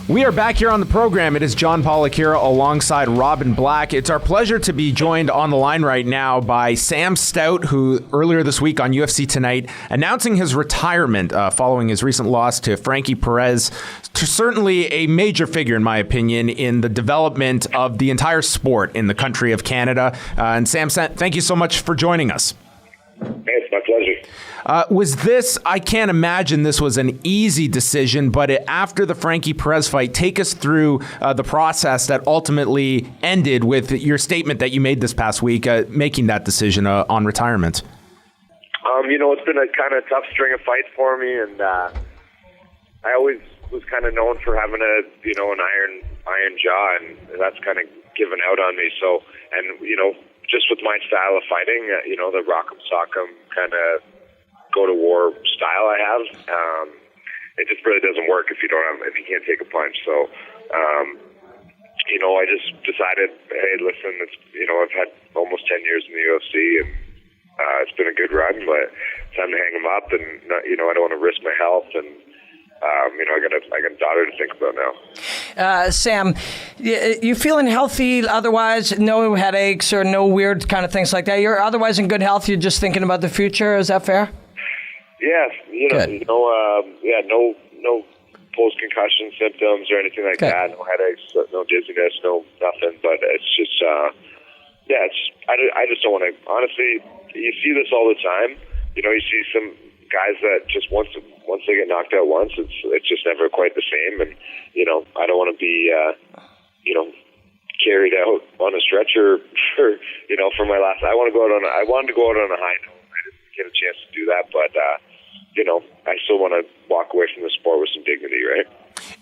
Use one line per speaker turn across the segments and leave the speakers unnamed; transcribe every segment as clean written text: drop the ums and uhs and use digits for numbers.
We are back here on the program. It is John Polakira alongside Robin Black. It's our pleasure to be joined on the line right now by Sam Stout, who earlier this week on UFC Tonight announcing his retirement following his recent loss to Frankie Perez. Certainly a major figure, in my opinion, in the development of the entire sport in the country of Canada. And Sam, thank you so much for joining us.
Hey, it's my pleasure.
I can't imagine this was an easy decision, but after the Frankie Perez fight, take us through the process that ultimately ended with your statement that you made this past week, making that decision on retirement.
It's been a kind of tough string of fights for me, and I always was kind of known for having an iron jaw, and that's kind of given out on me. So, and just with my style of fighting, the rock'em sock'em kind of go to war style I have, it just really doesn't work if you can't take a punch. So, I just decided, hey, listen, I've had almost 10 years in the UFC, and it's been a good run, but it's time to hang them up, and I don't want to risk my health, and I got a daughter to think about now.
Sam, you feeling healthy otherwise? No headaches or no weird kind of things like that? You're otherwise in good health? You're just thinking about the future? Is that fair?
Yeah, no post-concussion symptoms or anything like that. No headaches, no dizziness, no nothing. But it's just, I just don't want to. Honestly, you see this all the time. You see some guys that just once they get knocked out once, it's just never quite the same. And I don't want to be carried out on a stretcher for my last. I wanted to go out on a high note. I didn't get a chance to do that, but I still want to walk away from the sport with some dignity, right?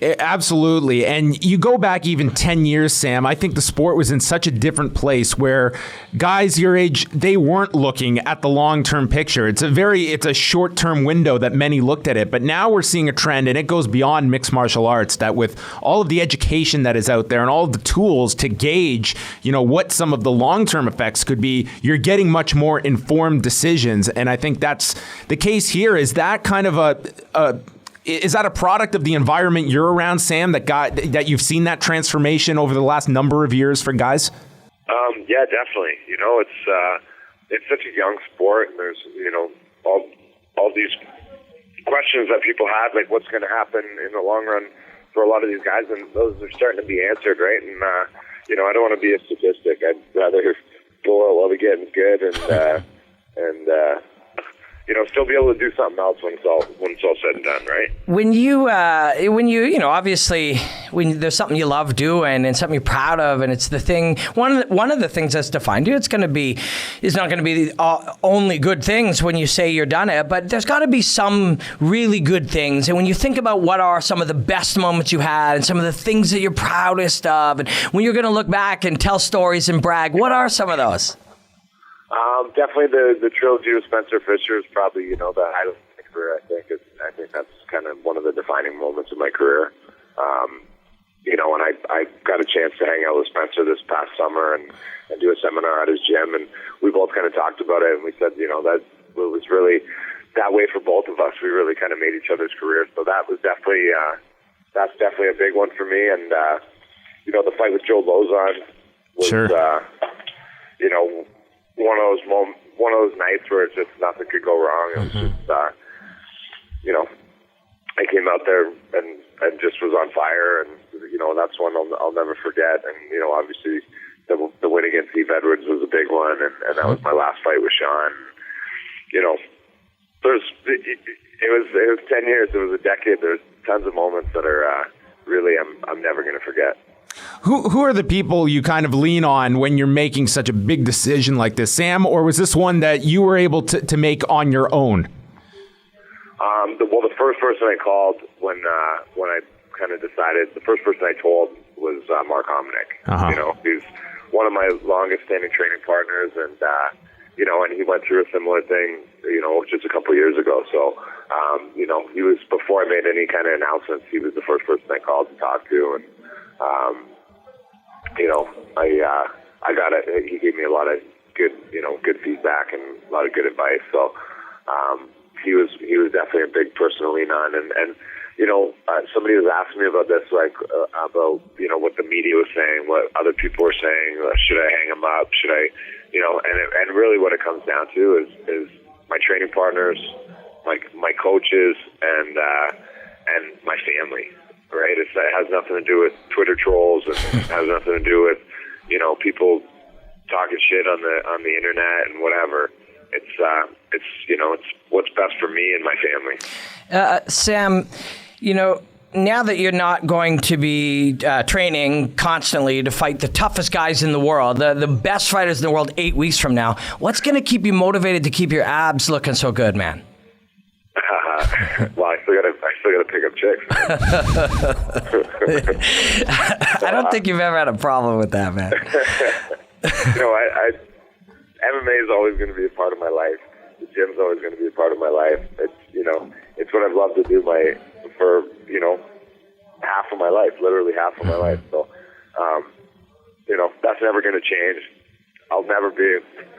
Absolutely. And you go back even 10 years, Sam, I think the sport was in such a different place where guys your age, they weren't looking at the long-term picture. It's a short-term window that many looked at it. But now we're seeing a trend, and it goes beyond mixed martial arts, that with all of the education that is out there and all of the tools to gauge, what some of the long-term effects could be, you're getting much more informed decisions. And I think that's the case here. Is that kind of is that a product of the environment you're around, Sam, that you've seen that transformation over the last number of years for guys?
Yeah, definitely. It's such a young sport, and there's all these questions that people have, like what's going to happen in the long run for a lot of these guys, and those are starting to be answered, right? And I don't want to be a statistic. I'd rather go out while the getting's good, and still be able to do something else when it's all said and done, right?
When you obviously when there's something you love doing and something you're proud of, and it's the thing, one of the things that's defined you, it's not going to be the only good things when you say you're done it, but there's got to be some really good things. And when you think about what are some of the best moments you had and some of the things that you're proudest of, and when you're going to look back and tell stories and brag, what are some of those?
Definitely the trilogy with Spencer Fisher is probably, the highlight of my career, I think that's kind of one of the defining moments of my career. And I got a chance to hang out with Spencer this past summer and do a seminar at his gym, and we both kind of talked about it, and we said, that it was really that way for both of us. We really kind of made each other's careers, so that was definitely a big one for me. And the fight with Joe Lozon was,
sure.
One of those nights where it's just nothing could go wrong. It was just, I came out there and just was on fire, and that's one I'll never forget. And obviously the win against Steve Edwards was a big one, and that was my last fight with Sean. It was 10 years. It was a decade. There's tons of moments that are really I'm never going to forget.
Who are the people you kind of lean on when you're making such a big decision like this, Sam? Or was this one that you were able to make on your own?
The first person I called when I kind of decided, the first person I told was Mark Hominick.
Uh-huh.
He's one of my longest standing training partners, and and he went through a similar thing, just a couple of years ago. So, he was, before I made any kind of announcements, he was the first person I called to talk to, and I got it. He gave me a lot of good feedback and a lot of good advice. So, he was definitely a big person to lean on. And somebody was asking me about this, like about what the media was saying, what other people were saying. Should I hang him up? Should I, and really what it comes down to is my training partners, my coaches, and my family. Right? It has nothing to do with Twitter trolls, and it has nothing to do with people talking shit on the internet and whatever. It's what's best for me and my family.
Sam, now that you're not going to be training constantly to fight the toughest guys in the world, the best fighters in the world 8 weeks from now, what's going to keep you motivated to keep your abs looking so good, man?
Well, I still gotta pick up chicks.
I don't think you've ever had a problem with that, man.
MMA is always going to be a part of my life. The gym's always going to be a part of my life. It's what I've loved to do for half of my life, literally half of my life. So, that's never going to change. I'll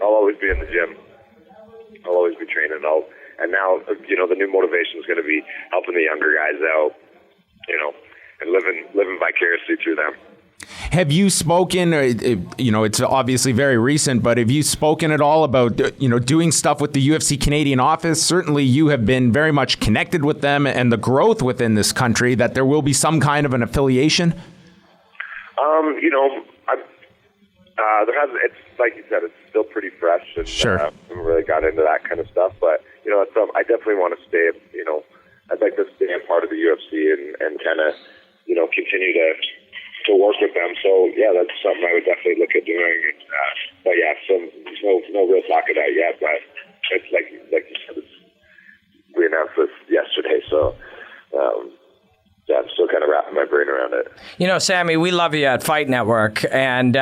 always be in the gym. I'll always be training. And now, the new motivation is going to be helping the younger guys out, and living vicariously through them.
Have you spoken, it's obviously very recent, but have you spoken at all about, doing stuff with the UFC Canadian office? Certainly you have been very much connected with them and the growth within this country, that there will be some kind of an affiliation?
There hasn't, it's like you said, it's still pretty fresh. And,
sure.
I haven't really got into that kind of stuff, but, I definitely want to stay, I'd like to stay a part of the UFC and kind of, continue to work with them. So yeah, that's something I would definitely look at doing. But yeah, so no real talk of that yet. But it's like you said, we announced this yesterday. So yeah, I'm still kind of wrapping my brain around it.
Sammy, we love you at Fight Network, and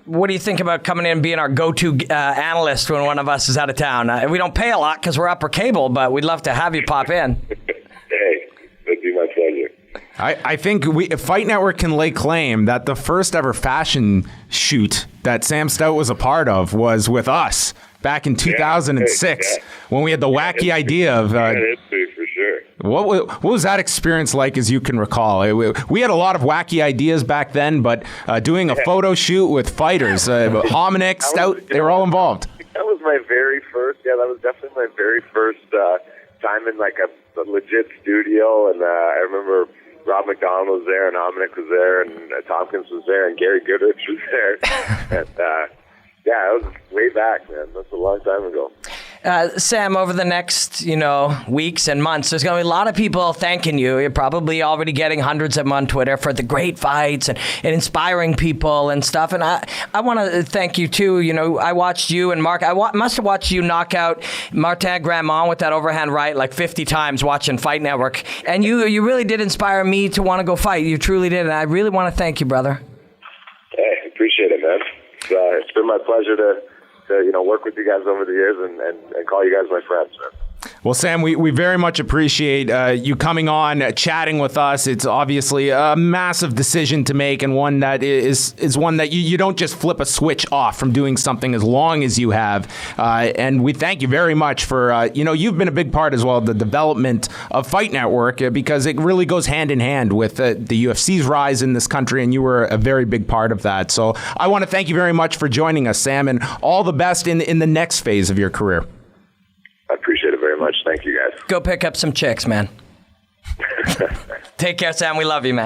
what do you think about coming in and being our go-to analyst when one of us is out of town? We don't pay a lot because we're upper cable, but we'd love to have you pop in.
Hey, it'd be my pleasure.
I think Fight Network can lay claim that the first ever fashion shoot that Sam Stout was a part of was with us back in 2006 when we had the wacky idea of...
history for sure.
What was that experience like, as you can recall? We had a lot of wacky ideas back then, but doing a photo shoot with fighters, Hominick, Stout, they were all involved.
That was my very first, that was definitely my very first time in like a legit studio, and I remember... Rob McDonald was there, and Hominick was there, and Tompkins was there, and Gary Goodrich was there. And it was way back, man. That's a long time ago.
Sam, over the next, weeks and months, there's going to be a lot of people thanking you. You're probably already getting hundreds of them on Twitter for the great fights and inspiring people and stuff. And I want to thank you, too. I watched you and Mark. I must have watched you knock out Martin Grandmont with that overhand right like 50 times watching Fight Network. And you really did inspire me to want to go fight. You truly did. And I really want to thank you, brother.
Hey, appreciate it, man. It's been my pleasure to work with you guys over the years and call you guys my friends, man.
Well, Sam, we very much appreciate you coming on, chatting with us. It's obviously a massive decision to make, and one that is one that you don't just flip a switch off from doing something as long as you have. And we thank you very much for, you've been a big part as well of the development of Fight Network, because it really goes hand in hand with the UFC's rise in this country, and you were a very big part of that. So I want to thank you very much for joining us, Sam, and all the best in the next phase of your career.
I appreciate it very much. Thank you, guys.
Go pick up some chicks, man. Take care, Sam. We love you, man.